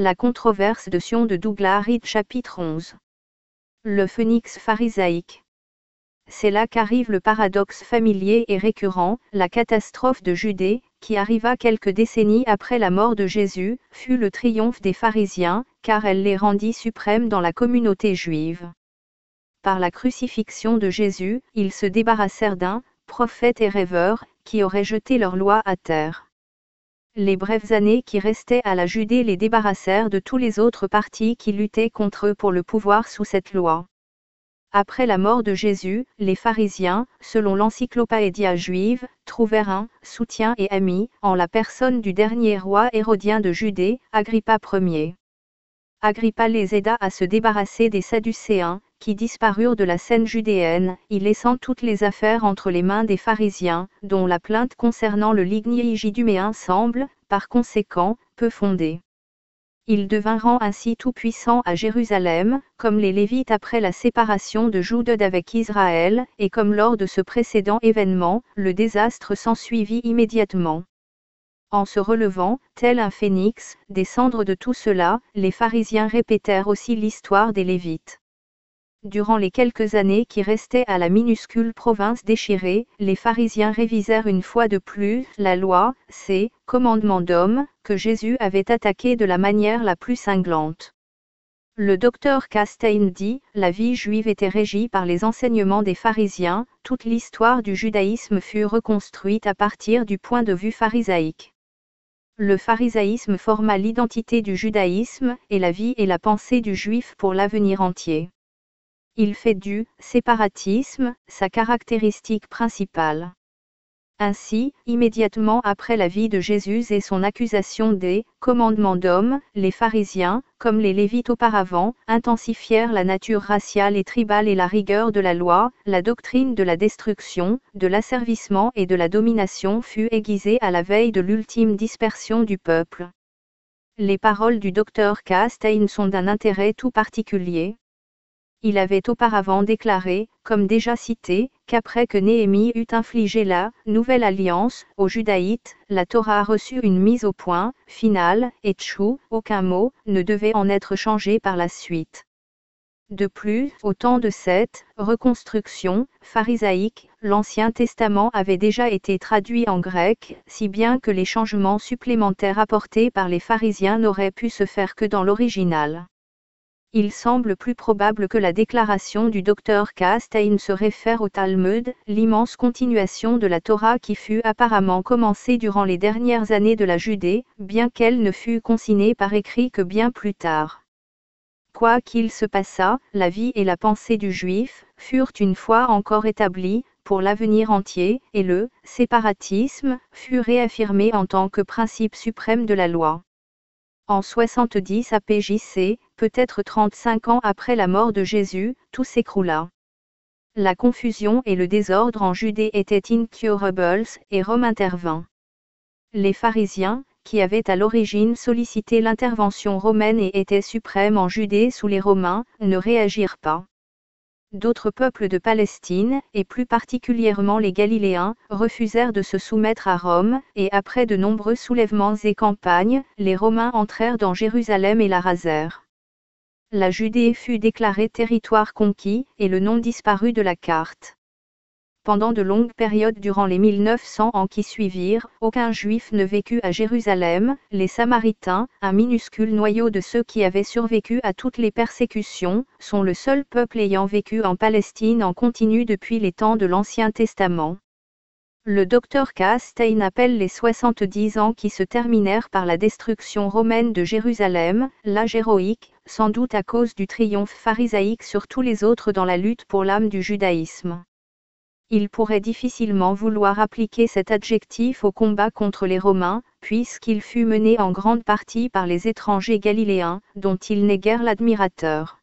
La controverse de Sion de Douglas Reed chapitre 11. Le phénix pharisaïque. C'est là qu'arrive le paradoxe familier et récurrent, la catastrophe de Judée, qui arriva quelques décennies après la mort de Jésus, fut le triomphe des pharisiens, car elle les rendit suprêmes dans la communauté juive. Par la crucifixion de Jésus, ils se débarrassèrent d'un prophète et rêveur, qui aurait jeté leur loi à terre. Les brèves années qui restaient à la Judée les débarrassèrent de tous les autres partis qui luttaient contre eux pour le pouvoir sous cette loi. Après la mort de Jésus, les pharisiens, selon l'encyclopédia juive, trouvèrent un soutien et ami en la personne du dernier roi hérodien de Judée, Agrippa Ier. Agrippa les aida à se débarrasser des Sadducéens, qui disparurent de la scène judéenne, y laissant toutes les affaires entre les mains des pharisiens, dont la plainte concernant le lignage iduméen semble, par conséquent, peu fondée. Ils devinrent ainsi tout-puissants à Jérusalem, comme les Lévites après la séparation de Juda d'avec Israël, et comme lors de ce précédent événement, le désastre s'ensuivit immédiatement. En se relevant, tel un phénix, descendre de tout cela, les pharisiens répétèrent aussi l'histoire des Lévites. Durant les quelques années qui restaient à la minuscule province déchirée, les pharisiens révisèrent une fois de plus la loi, ces commandements d'hommes, que Jésus avait attaqués de la manière la plus cinglante. Le docteur Castein dit, la vie juive était régie par les enseignements des pharisiens, toute l'histoire du judaïsme fut reconstruite à partir du point de vue pharisaïque. Le pharisaïsme forma l'identité du judaïsme, et la vie et la pensée du juif pour l'avenir entier. Il fait du séparatisme sa caractéristique principale. Ainsi, immédiatement après la vie de Jésus et son accusation des commandements d'hommes, les pharisiens, comme les Lévites auparavant, intensifièrent la nature raciale et tribale et la rigueur de la loi, la doctrine de la destruction, de l'asservissement et de la domination fut aiguisée à la veille de l'ultime dispersion du peuple. Les paroles du docteur Castein sont d'un intérêt tout particulier. Il avait auparavant déclaré, comme déjà cité, qu'après que Néhémie eut infligé la nouvelle alliance aux Judaïtes, la Torah reçut une mise au point finale, et aucun mot ne devait en être changé par la suite. De plus, au temps de cette reconstruction pharisaïque, l'Ancien Testament avait déjà été traduit en grec, si bien que les changements supplémentaires apportés par les pharisiens n'auraient pu se faire que dans l'original. Il semble plus probable que la déclaration du docteur Castein se réfère au Talmud, l'immense continuation de la Torah qui fut apparemment commencée durant les dernières années de la Judée, bien qu'elle ne fût consignée par écrit que bien plus tard. Quoi qu'il se passât, la vie et la pensée du juif furent une fois encore établies, pour l'avenir entier, et le séparatisme fut réaffirmé en tant que principe suprême de la loi. En 70 APJC, peut-être 35 ans après la mort de Jésus, tout s'écroula. La confusion et le désordre en Judée étaient incurables, et Rome intervint. Les pharisiens, qui avaient à l'origine sollicité l'intervention romaine et étaient suprêmes en Judée sous les Romains, ne réagirent pas. D'autres peuples de Palestine, et plus particulièrement les Galiléens, refusèrent de se soumettre à Rome, et après de nombreux soulèvements et campagnes, les Romains entrèrent dans Jérusalem et la rasèrent. La Judée fut déclarée territoire conquis, et le nom disparut de la carte. Pendant de longues périodes durant les 1900 ans qui suivirent, aucun Juif ne vécut à Jérusalem, les Samaritains, un minuscule noyau de ceux qui avaient survécu à toutes les persécutions, sont le seul peuple ayant vécu en Palestine en continu depuis les temps de l'Ancien Testament. Le docteur Castein appelle les 70 ans qui se terminèrent par la destruction romaine de Jérusalem, l'âge héroïque, sans doute à cause du triomphe pharisaïque sur tous les autres dans la lutte pour l'âme du judaïsme. Il pourrait difficilement vouloir appliquer cet adjectif au combat contre les Romains, puisqu'il fut mené en grande partie par les étrangers galiléens, dont il n'est guère l'admirateur.